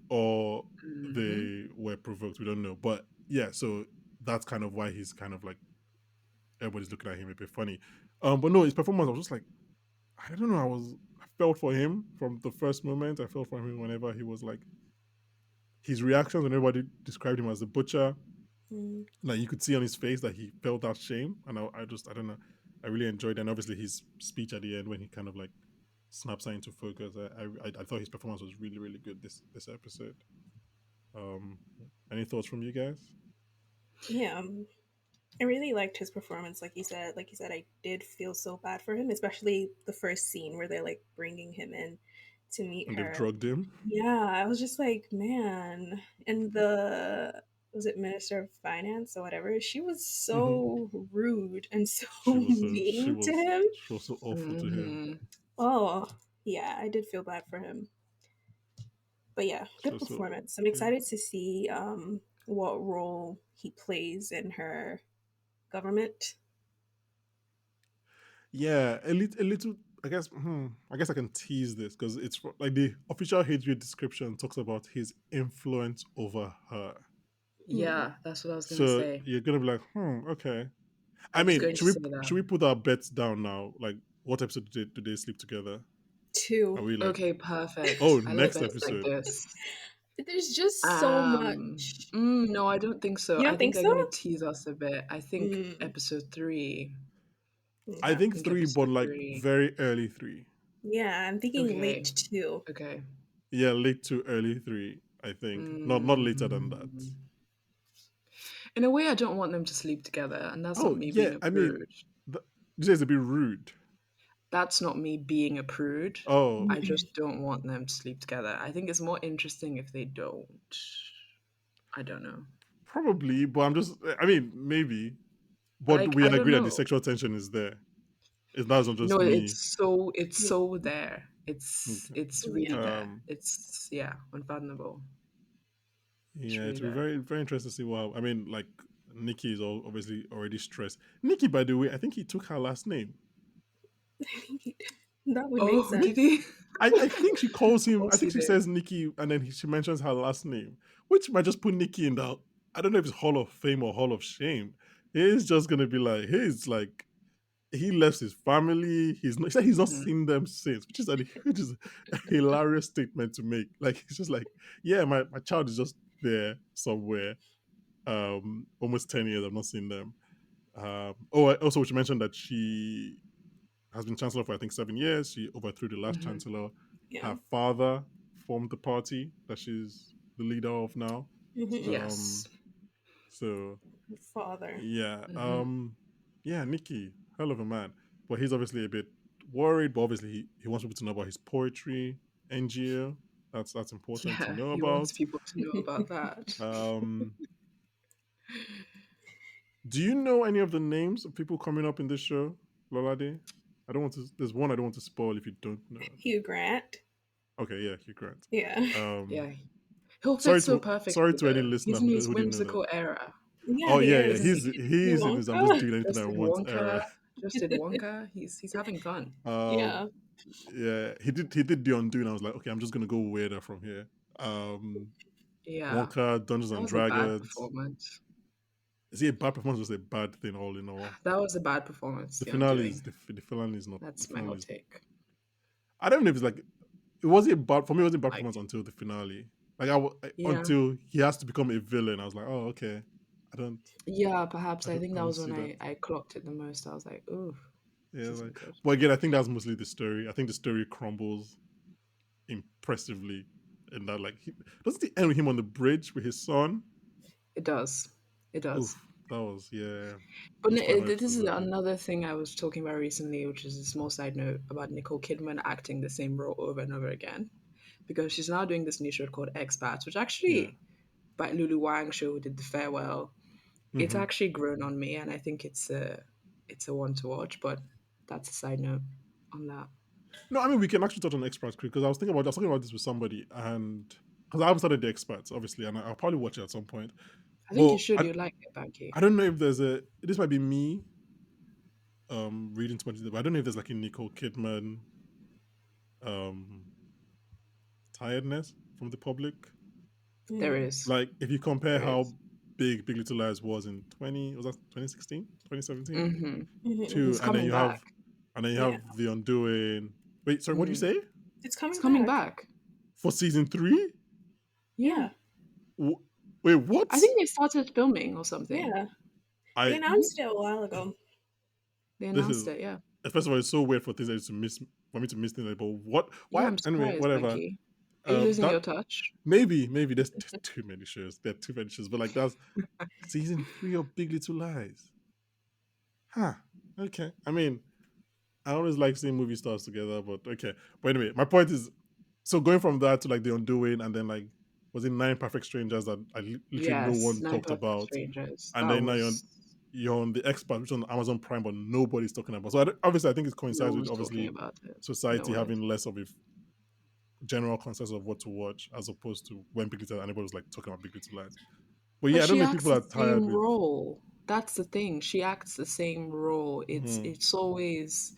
or Mm-hmm. they were provoked. We don't know. But yeah, so that's kind of why he's kind of like everybody's looking at him a bit funny. But no, his performance, I was just like, I don't know, I felt for him from the first moment. I felt for him whenever he was like his reactions when everybody described him as the butcher. Mm, Like you could see on his face that he felt that shame. And I don't know. I really enjoyed it. And obviously his speech at the end when he kind of like snaps her into focus. I thought his performance was really, really good this episode. Um, any thoughts from you guys? yeah. I really liked his performance. Like you said, I did feel so bad for him, especially the first scene where they're like bringing him in to meet And they've her. drugged him. Yeah, I was just like, man. And the was it Minister of Finance or whatever? She was Hmm. so rude and so She was so mean to him. she was so awful to him. Mm-hmm. Oh, yeah, I did feel bad for him. But yeah, She good was so performance. I'm yeah. excited to see what role he plays in her government. Yeah, a little. I guess. I guess I can tease this because like the official Hadrian description talks about his influence over her. Mm. Yeah, that's what I was gonna So say. you're gonna be like, okay. I I was mean, going to say should that. we put our bets down now? Like, what episode do they sleep together? Are Two. we like, Okay, oh, perfect. I like next bets like episode? this. There's just so much. No, I don't think so. You I don't think think they're so? gonna tease us a bit. I think Mm. episode three. I Yeah. I think think three, but episode like three. very early three. Yeah, I'm thinking late Okay. two. Okay. Yeah, late to early three. I think not later than that. Mm. In a way, I don't want them to sleep together, and that's not Oh me yeah, being a I mean, prude. this is a bit rude. That's not me being a prude. Oh, I just don't want them to sleep together. I think it's more interesting if they don't. I don't know. probably, but I'm just. I mean, maybe, but Like, we I don't agree that the know. sexual tension is there. That's not No, just me. it's Yeah. so there. It's Okay. it's really Yeah. there. Um, It's yeah, unfathomable. It's yeah, really it's be there. very very interesting to see what. I mean, like Nikki is obviously already stressed. Nikki, by the way, I think he took her last name. That would make Oh, sense. did he? I think she calls Of him. I course think he she did. says Nikki, and then she mentions her last name, which might just put Nikki in the. I don't know if it's Hall of Fame or Hall of Shame. He's just gonna be like, he's like, he left his family. He said he's not Hmm. seen them since, which is a hilarious statement to make. Like it's just like, yeah, my child is just there somewhere. Almost 10 years I've not seen them. Also, we should mention that she has been chancellor for I think 7 years. She overthrew the last Hmm. chancellor. Yeah. Her father formed the party that she's the leader of now. Hmm. Yes. Um, so Father. yeah, Hmm. yeah, Nikki, hell of a man. But he's obviously a bit worried. But obviously, he wants people to know about his poetry, NGO. That's important to Yeah, know he wants about. people to know about that. Um, do you know any of the names of people coming up in this show, Lolade? I don't want to. There's one I don't want to spoil if you don't know. Hugh Grant. Okay, yeah, Hugh Grant. Yeah. Um, Yeah, he'll fit so sorry perfectly to any though. listener He's in his who didn't know that. whimsical era. Yeah, Oh he yeah, yeah, is. he's in his I'm just Wonka. doing anything Just I did want Wonka. era. Just did Wonka. He's having fun. Yeah. Um, yeah, he did the undoing. I was like, okay, I'm just gonna go weirder from here. Yeah, Wonka, Dungeons that and was a bad Dragons. performance. Is it a bad performance or is it a bad thing all in all? That was a bad performance, The the finale is undoing. the finale is not the That's my finale hot is. take. I don't know if it's like it wasn't a bad for me. It wasn't a bad Like, performance until the finale. yeah. Until he has to become a villain. I was like, oh okay. I don't. Yeah, perhaps. I I don't. think I that don't was when see that. I clocked it the most. I was like, ooh, Yeah. this Like, isn't good. but again, I think that's mostly the story. I think the story crumbles impressively, and that like doesn't it end with him on the bridge with his son? It does. It does. Oof, that was yeah. But Those final this episodes is were good. another thing I was talking about recently, which is a small side note about Nicole Kidman acting the same role over and over again. Because she's now doing this new show called Expats, which Yeah. actually, by Lulu Wang show who did the farewell, it's Hmm. actually grown on me, and I think it's a one to watch. But that's a side note on that. No, I mean we can actually touch on experts because I was talking about this with somebody and because I haven't started the experts obviously and I'll probably watch it at some point. I think you But should. You like it, Banky. I don't know if there's a this might be me reading too much, but I don't know if there's like a Nicole Kidman um tiredness from the public. There Mm. is. Like if you compare There is. how big Big Little Lies was in 20 was that 2016 2017 Mm-hmm. Hmm, to It's coming back. and then you Yeah, have the undoing. Wait, sorry, what do you Mm. say? it's It's coming coming back. back. For season 3? Yeah. Yeah, Wait, what? I think they started filming or something. yeah. They I announced it a while ago. They this announced is it. Yeah. first of all, it's so weird for things that to miss for me to miss things. Like, but what? Yeah. Why? I'm Anyway, surprised, whatever. Banky. Are you losing That your touch? maybe there's too many shows. There are too many shows, but like that's season 3 of Big Little Lies. Huh? Okay. I mean, I always like seeing movie stars together, but okay. But anyway, my point is, so going from that to like the undoing, and then like was it Nine Perfect Strangers that literally no Yes. one Nine talked Perfect about, Strangers. and That then now was you're on the expert, which is on Amazon Prime, but nobody's talking about. So obviously, I think it no coincides with one's talking obviously about it. No society one is. having less of a general consensus of what to watch, as opposed to when Big Little anybody was like talking about Big Little Lies. But But yeah, I don't she know if acts people the are tired same with. role. That's the thing. She acts the same role. Mhm. It's always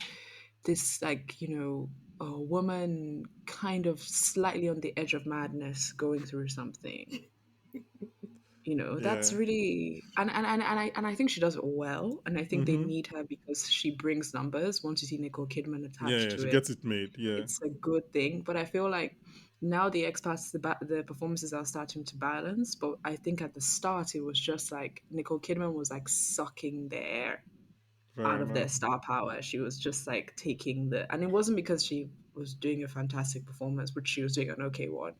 this a woman kind of slightly on the edge of madness going through something. That's Yeah. really and I think she does it well, and I think they Hmm. need her because she brings numbers. Once you see Nicole Kidman Yeah, attached yeah, to she it, gets it made. Yeah. it's a good thing. But I feel like now the expats, the performances are starting to balance. But I think at the start it was just like Nicole Kidman was like sucking the air Fair out of their enough. star power. She was just like taking and it wasn't because she was doing a fantastic performance, which she was doing an okay one.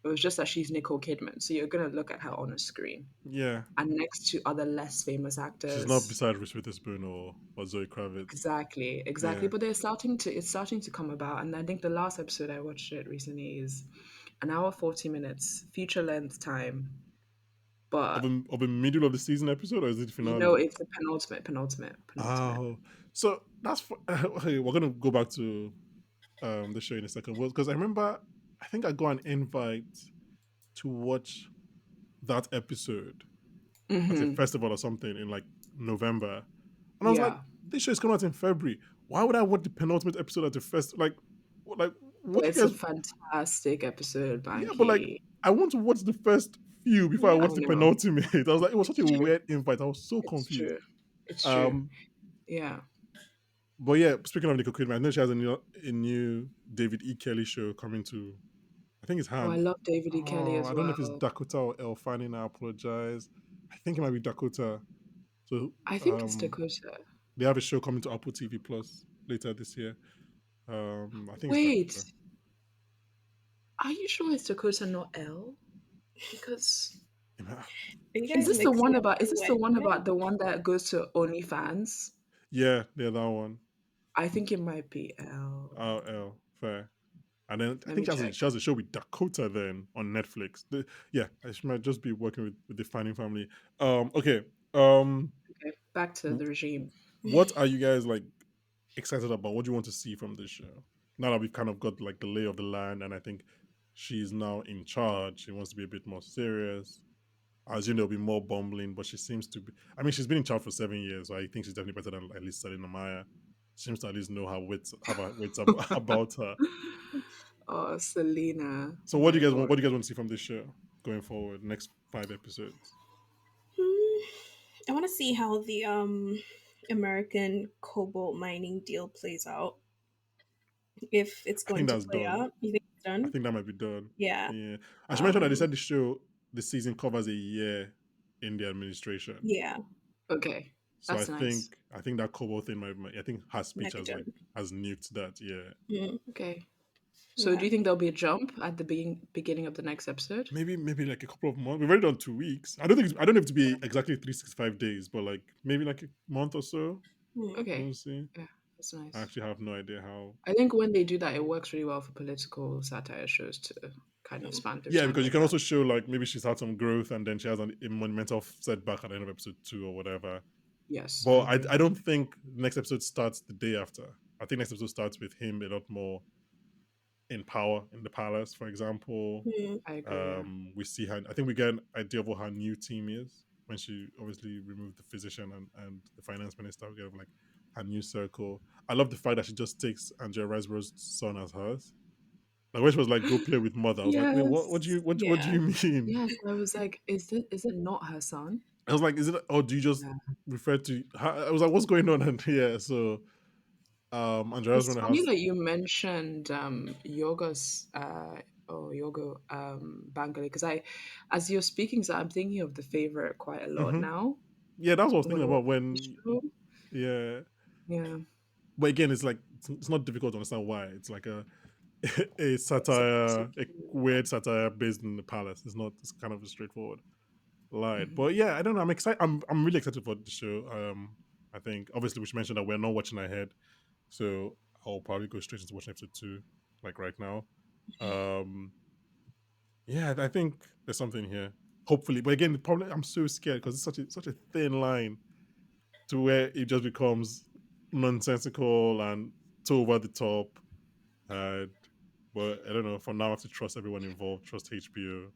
It was just that she's Nicole Kidman, so you're gonna look at her on a screen, Yeah. and next to other less famous She's not actors. beside Reese Witherspoon or Zoe Kravitz. Exactly, exactly. Yeah. But it's starting to come about, and I think the last episode I watched it recently is an hour 40 minutes, feature length time. But Of a middle of the season episode or is it the finale? it's the penultimate. Oh, so okay. We're gonna go back to the show in a second. Well, because I remember, I think I got an invite to watch that episode at a Hmm. festival or something in like November, and I was like, Yeah, this show is coming out in February. Why would I watch the penultimate episode at the first? Like, what but do you it's a guys? fantastic episode, Yeah, but like, Banky. I want to watch the first few before I Yeah. watch I the know. penultimate. I was like, it was such It's a true. weird invite. I was so It's confused. true. It's true. Um, Yeah. but yeah, speaking of Nicole Kidman, I know she has a new David E. Kelly show coming to. I think it's Oh, I Han. love David E. Kelly Oh, as I don't know if it's well. Dakota or Elle Fanning. I apologize. I think it might be Dakota. So I think it's Dakota. they have a show coming to Apple TV Plus later this year. I think it's Wait, Dakota. are you sure it's Dakota, not L? Because Are you guys one mixing up about? the Is this the one Wednesday? about the one that goes to OnlyFans? Yeah, that one. I think it might be L. Oh, Elle, fair. And then I Let think me check. she has a show with Dakota then on Netflix. Yeah, she might just be working with the Fanning family. Okay. Um, Okay, back to the regime. what are you guys like excited about? What do you want to see from this show? Now that we've kind of got like the lay of the land, and I think she's now in charge. She wants to be a bit more serious. I assume there'll be more bumbling, but she seems to be. I mean, she's been in charge for 7 years, so I think she's definitely better than at least Selena Maya. Seems to at least know have her wits about her. Oh, Selena. So, Oh my What god. do you guys want to see from this show going forward? Next 5 episodes. I want to see how the American cobalt mining deal plays out. If it's I going think to that's play done. out, you think it's I done? think that might be done. Yeah. Yeah. I should mention that they Um. said the season covers a year in the administration. Yeah. Okay, So that's nice. I think that Kobo thing I think her speech Might be has done. has nuked that. Yeah. Mm, Okay, so do yeah. you think there'll be a jump at the beginning of the next episode? Maybe like a couple of months. We've already done 2 weeks. I don't have to be exactly 365 days, but like maybe like a month or so. Mm. Okay, We'll see. yeah, that's I nice. actually have no idea how. I think when they do that, it works really well for political satire shows to kind of Mm. span through Yeah, time because you like can that. also show like maybe she's had some growth and then she has a monumental setback at the end of episode 2 or whatever. Yes, I But agree. I don't think next episode starts the day after. I think next episode starts with him a lot more in power in the palace, for example. Mm. I agree. Yeah. We see her. I think we get an idea of what her new team is when she obviously removed the physician and the finance minister. We get like her new circle. I love the fact that she just takes Angela Riseborough's son as hers. Like when she was like, "Go play with mother," I was like, "Wait, what do Yes. you what do Yeah. you mean?" Yes. I was like, is it not her son? I was like, "Is it? Or do you just Yeah. refer to?" I was like, "What's going on?" And yeah, so Angela It's Riseborough funny has. that you mentioned Yoga's or Yogo Bankole because as you're speaking, so I'm thinking of the favorite quite a lot Mhm. now Yeah, that's what I was when thinking about watching the when. show. Yeah, Yeah. but again, it's like it's not difficult to understand why. It's like a a It's supposed to satire, a be. weird satire based in the palace. It's not. It's kind of a straightforward line. Mhm. But yeah, I don't know. I'm excited. I'm really excited for the show. I think obviously we should mention that we're not watching ahead, so I'll probably go straight into watching episode 2, like right now. Um, yeah, I think there's something here. Hopefully, but again, probably I'm so scared because it's such a thin line to where it just becomes nonsensical and too over the top. And but I don't know. For now, I have to trust everyone involved. Trust HBO.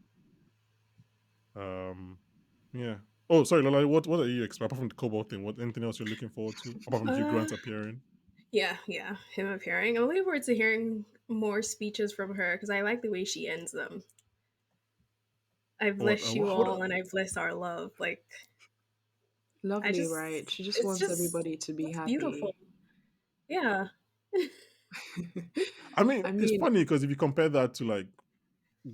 Yeah. Oh, sorry, Lola. What are you expecting apart from the Cobalt thing? What anything else you're looking forward to apart from Hugh Uh, Grant appearing? yeah, yeah, him appearing. I'm looking forward to hearing more speeches from her because I like the way she ends them. I've What? blessed you all and I've blessed our love. Like, I Lovely, right? just, She just it's wants just, everybody to be it's beautiful. happy. Yeah, I mean, I it's mean, funny because if you compare that to like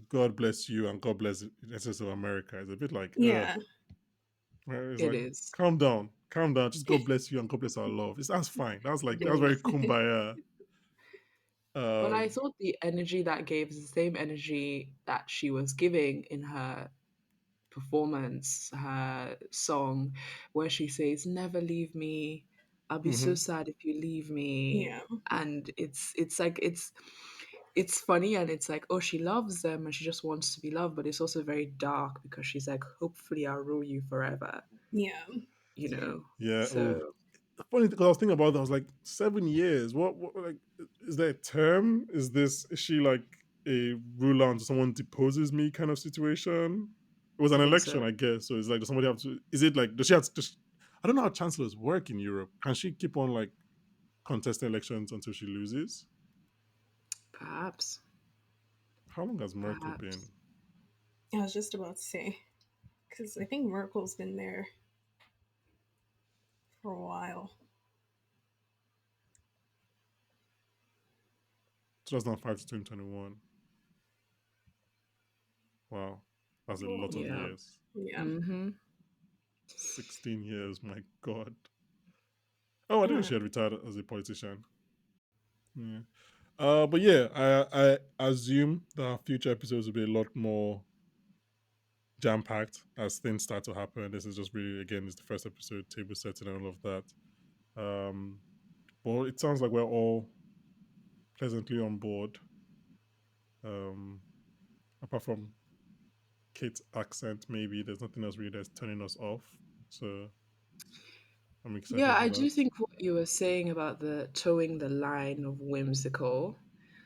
"God bless you" and "God bless the United of America," it's a bit like, ugh. yeah, Right? It's it like, is. calm down. Just God bless you and God bless our love. That's fine. It That's very is. kumbaya. But I Um, thought the energy that gave is the same energy that she was giving in her performance, her song, where she says, "Never leave me. I'll be so mhm. sad if you leave me." yeah, And it's like it's funny and it's like, oh, she loves them and she just wants to be loved, but it's also very dark because she's like, hopefully I'll rule you forever, yeah, you know. Yeah. Oh, So funny because I was thinking about that. I was like, 7 years. What? Like, is there a term? Is she like a ruler until someone deposes me kind of situation? It was I an think election, so. I guess. So it's like, does somebody have to? Is it like? Does she have to? I don't know how chancellors work in Europe. Can she keep on like contesting elections until she loses? Perhaps. How long has Merkel Perhaps. been? I was just about to say because I think Merkel's been there for a while. 2005 to 2021. Wow, that's a lot of Yeah. years. Yeah, Mm-hmm. 16 years. My God. Oh, I didn't know yeah, she had retired as a politician. Yeah. But yeah, I assume that future episodes will be a lot more jam packed as things start to happen. This is just really again, it's the first episode, table setting and all of that. Um, but it sounds like we're all pleasantly on board. Um, apart from Kate's accent, maybe there's nothing else really that's turning us off. So I'm Yeah, excited for I do that. think what you were saying about the towing the line of whimsical,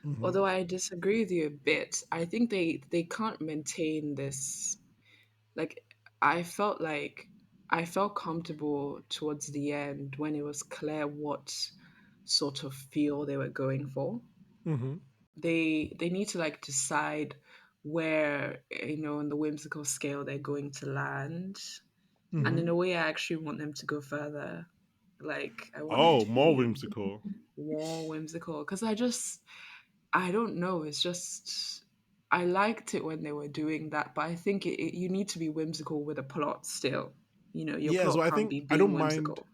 Hmm. although I disagree with you a bit, I think they can't maintain this. Like I felt comfortable towards the end when it was clear what sort of feel they were going for. Hmm. They need to like decide where, in the whimsical scale they're going to land. And Hmm. in a way, I actually want them to go further. Like, I want it Oh, to more be whimsical. more whimsical. Because I don't know. It's just, I liked it when they were doing that, but I think you need to be whimsical with a plot still. Your Yeah, so plot I can't think be I being don't mind. whimsical.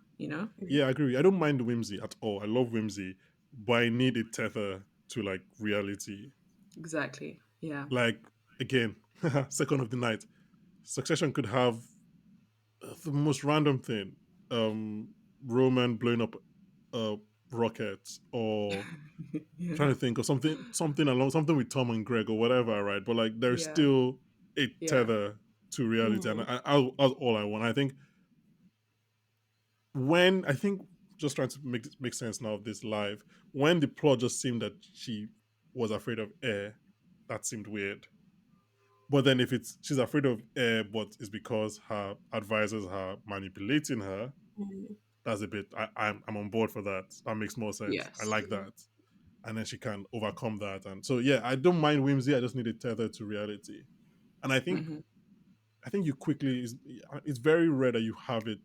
Yeah, I agree. I don't mind the whimsy at all. I love whimsy, but I need a tether to like reality. Exactly. Yeah. Like again, second of the night. Succession could have the most random thing. Roman blowing up uh rockets, or Yeah. trying to think of something along something with Tom and Greg or whatever, right? But like there's Yeah. still a Yeah. tether to reality, and Mhm. that's all I want. I think when I think just trying to make sense now of this live, when the plot just seemed that she was afraid of air, that seemed weird. But then if it's she's afraid of air, but it's because her advisors are manipulating her, Mhm. that's a bit. I'm on board for that. That makes more sense. I Yes. like that. And then she can overcome that. And so yeah, I don't mind whimsy. I just need a tether to reality. And Hmm. I think you quickly it's very rare that you have it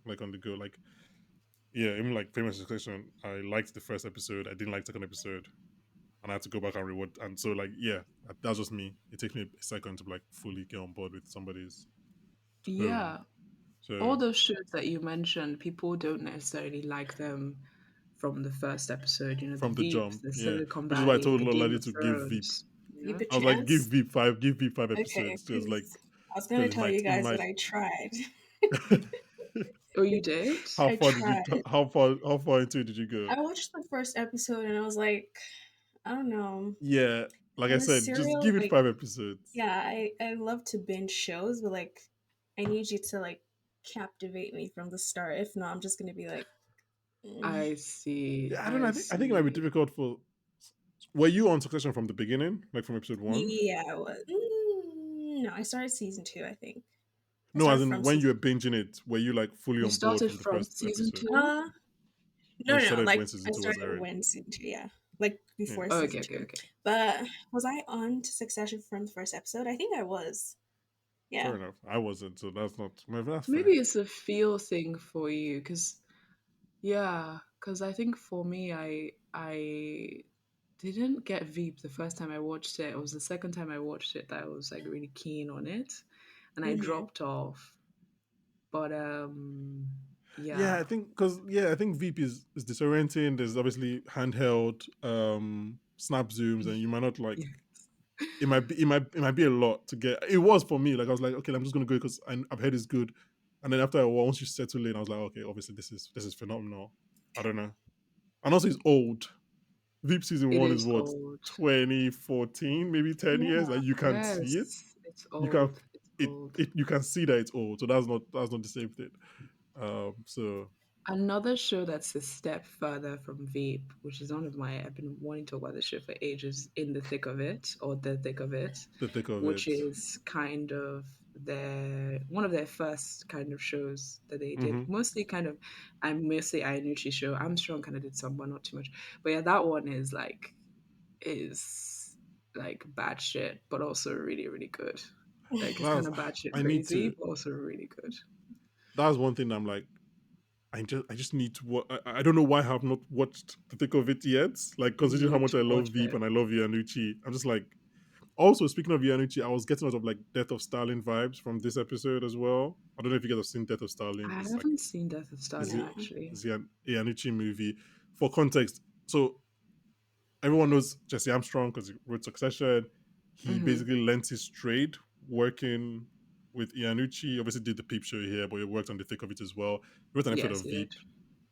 like on the go. Like yeah, even like Famous Succession, I liked the first episode. I didn't like the second episode, and I had to go back and rewatch. And so like yeah, that's just me. It takes me a second to like fully get on board with somebody's tone. Yeah. All So those shows that you mentioned, people don't necessarily like them from the first episode. The from the Veeps, jump, the yeah, Silicon which is why I Valley, told the Game Lolade of to give Veep. Thrones. Give a I was like, chance. Give Veep 5 Okay, episodes because I was gonna because tell you it guys that might. I tried. Oh, you did? I tried. How far into it did you go? I watched the first episode and I was like, I don't know. Yeah, like I I'm a said, just serial give it like 5 episodes. yeah, I love to binge shows, but like I need you to like captivate me from the start. If not, I'm just gonna be like, mm. I see. Yeah, I don't know. I I think it might be see. difficult for. Were you on Succession from the beginning, like from episode one? Yeah, I was. No, I started season two. I think I No, as started in from when you season. were binging it, were you like fully You on board started from the from first season episode, two? Uh, or no, you no, no. started when Like season I two was started airing? when season two. Yeah, like Yeah, before Oh, okay, season okay, two. okay. But was I on to Succession from the first episode? I think I was. fair Yeah. enough. I wasn't, so that's not. Maybe that's Maybe fair. it's a feel thing for you, because I think for me, I didn't get Veep the first time I watched it. It was the second time I watched it that I was like really keen on it, and I Hmm. dropped off. But Yeah, yeah, I think Veep is disorienting. There's obviously handheld snap zooms, and you might not like yeah. it might be a lot to get. It was for me. Like I was like, okay, I'm just gonna go because I've heard it's good. And then after a while, once you settle in, I was like, okay, obviously this is phenomenal. I don't know. And also, it's old. Veep season It one is is what old. 2014, maybe 10 years, Yeah. and you can see it. Yes, it's You can old. It's it old. it you can see that it's old. So that's not the same thing. So Another show that's a step further from Veep, which is one of my, I've been wanting to talk about this show for ages, In the Thick of It, or The Thick of It, the thick of which it. is kind of one of their first kind of shows that they did. Hmm. Mostly kind of, I'm mostly Iannucci show. Armstrong kind of did some, but not too much. But yeah, that one is like bad shit, but also really, really good. Like it's kind That's of bad shit I need crazy, to. but also really good. That's one thing I'm like. I just need to. I don't know why I have not watched the thick of it yet. Like You considering how need much to I watch love Veep it. and I love Yanucci, I'm just like. Also, speaking of Yanucci, I was getting a lot of like Death of Stalin vibes from this episode as well. I don't know if you guys have seen Death of Stalin. I It's like haven't seen Death of is Stalin it No. actually. is the Yanucci movie. For context, so everyone knows Jesse Armstrong because he wrote Succession. He Hmm. basically lent his trade working with Iannucci. Obviously, did the Peep Show here, but he worked on the thick of it as well. He wrote an episode Yes, of he did. Veep.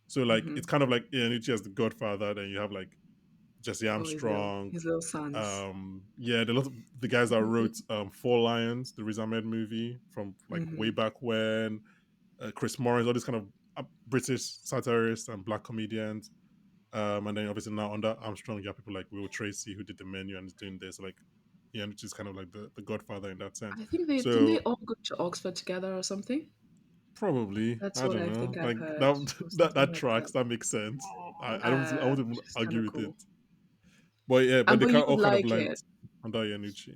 So like Hmm. it's kind of like Iannucci as the Godfather. Then you have like Jesse Oh, Armstrong. his little sons. Yeah, the lot of the guys that Mhm. wrote Four Lions, the Riz Ahmed movie from like way Hmm. back when. Chris Morris, all these kind of British satirists and black comedians. And then obviously now under Armstrong, you have people like Will Tracy who did the menu and is doing this. Like, yeah, which is kind of like the Godfather in that sense. I think they didn't they So all go to Oxford together or something. probably, That's I what don't I know. think I've Like heard, that or something that like tracks. that. That makes sense. Aw. I won't even Which is kind argue of with it. cool. But yeah, but And they but you kind would all kind of like lent it. under Yanucci.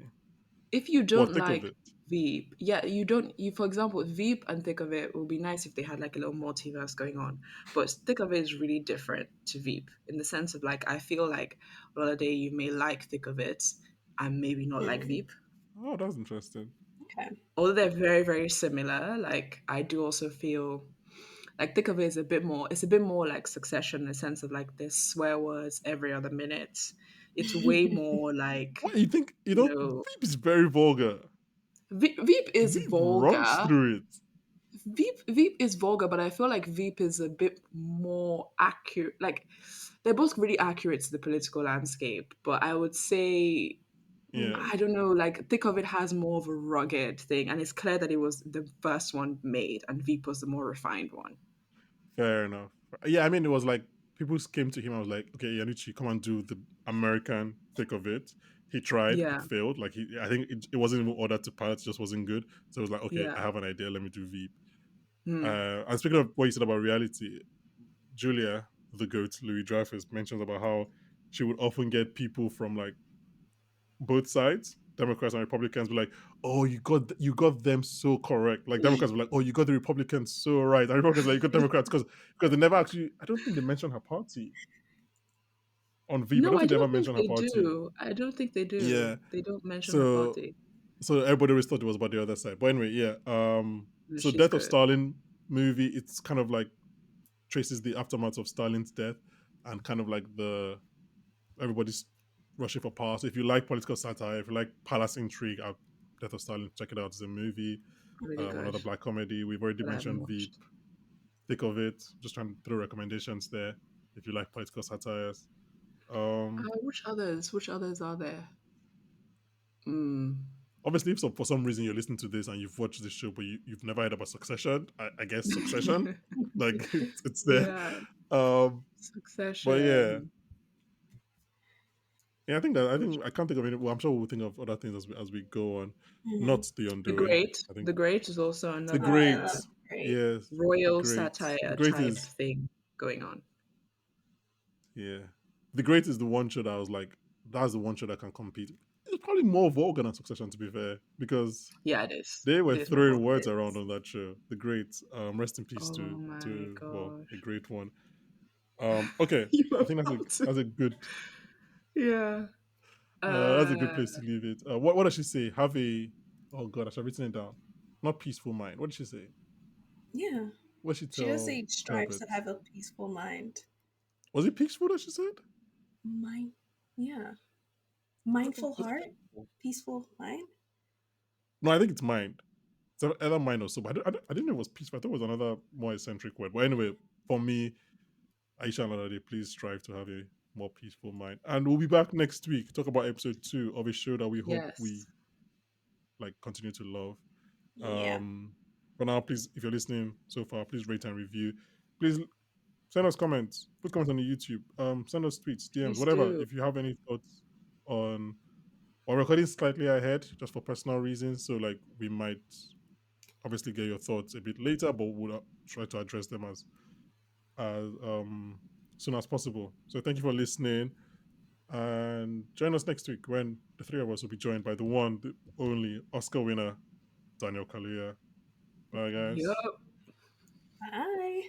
If you What don't think of like it? Veep. Yeah, you don't. You, for example, Veep and Thick of It would be nice if they had like a little multiverse going on. But Thick of It is really different to Veep in the sense of like I feel like Holiday you may like Thick of It and maybe not like Hmm. Veep. Oh, that's interesting. Okay. Although they're very very similar, like I do also feel like Thick of It is a bit more. It's a bit more like Succession in the sense of like there's swear words every other minute. It's way more like What you think? You you know, know. Veep is very vulgar. Veep is Veep runs vulgar. through it. Veep is vulgar, but I feel like Veep is a bit more accurate. Like they're both really accurate to the political landscape, but I would say Yeah, I don't know. Like Thick of It has more of a rugged thing, and it's clear that it was the first one made, and Veep was the more refined one. fair enough. Yeah, I mean, it was like people came to him. I was like, okay, Yanucci, come and do the American thick of it. He tried, it Yeah, failed. Like I think it wasn't even ordered to pilot, it just wasn't good. So it was like, okay, I yeah. have an idea. Let me do Veep. Hmm. And speaking of what you said about reality, Julia, the goat, Louis Dreyfus, mentions about how she would often get people from like both sides, Democrats and Republicans, be like, "Oh, you got them so correct." Like Democrats were like, "Oh, you got the Republicans so right," and Republicans like, "You got Democrats because they never actually." I don't think they mentioned her party on Veep. I No, don't I think they ever don't think mentioned her they party. do. I don't think they Yeah. do. They don't mention her So party. so everybody always thought it was about the other side. But anyway, yeah. No, So she's Death of good. Stalin movie, it's kind of like traces the aftermath of Stalin's death and kind of like the everybody's rushing for power. So if you like political satire, if you like palace intrigue, Death of Stalin, check it out. It's a movie, Really good. another black comedy. We've already But I haven't mentioned Veep. watched. Think of it. Just trying to throw recommendations there if you like political satires. Which others? Which others are there? Mm. Obviously, if for some reason you're listening to this and you've watched this show, but you've never heard about Succession, I guess Succession, like it's there. Yeah, Um, but yeah, Succession. yeah, I Which think I can't think of any. Well, I'm sure we'll think of other things as we go on. Hmm. Not The The Undoing. Great. I think The Great is also The Oh, I Great. love another great. Yes, The royal Great. The satire Great type is thing going on. yeah. The Great is the one show that I was like, that's the one show that can compete. It's probably more vulgar than Succession, to be fair, because Yeah, it is. they It were is more throwing vulgar. words around on that show. The Great. Rest in peace Oh my to well, a gosh. great one. Okay. You I were think about to. that's a good Yeah. that's a good Uh, place to leave it. What does she say? Have a oh god, I should have written it down. Not peaceful mind. What did she say? Yeah. What did she She does tell say strives to Herbert? have a peaceful mind. Was it peaceful that she said? Mind, yeah. Was Mindful it heart, peaceful? peaceful mind. No, I think it's mind. It's either mind or so, but I didn't know it was peaceful. I thought it was another more eccentric word. But anyway, for me, Aisha Lolade, please strive to have a more peaceful mind. And we'll be back next week, talk about episode 2 of a show that we hope we yes. like continue to love. Yeah. Um, but now, please, if you're listening so far, please rate and review. Please send us comments. Put comments on the YouTube. Send us tweets, DMs, Please whatever. do. If you have any thoughts on, we're recording slightly ahead just for personal reasons. So like we might obviously get your thoughts a bit later, but we'll try to address them as soon as possible. So thank you for listening, and join us next week when the three of us will be joined by the one, the only Oscar winner, Daniel Kaluuya. Bye, guys. Yup. Bye.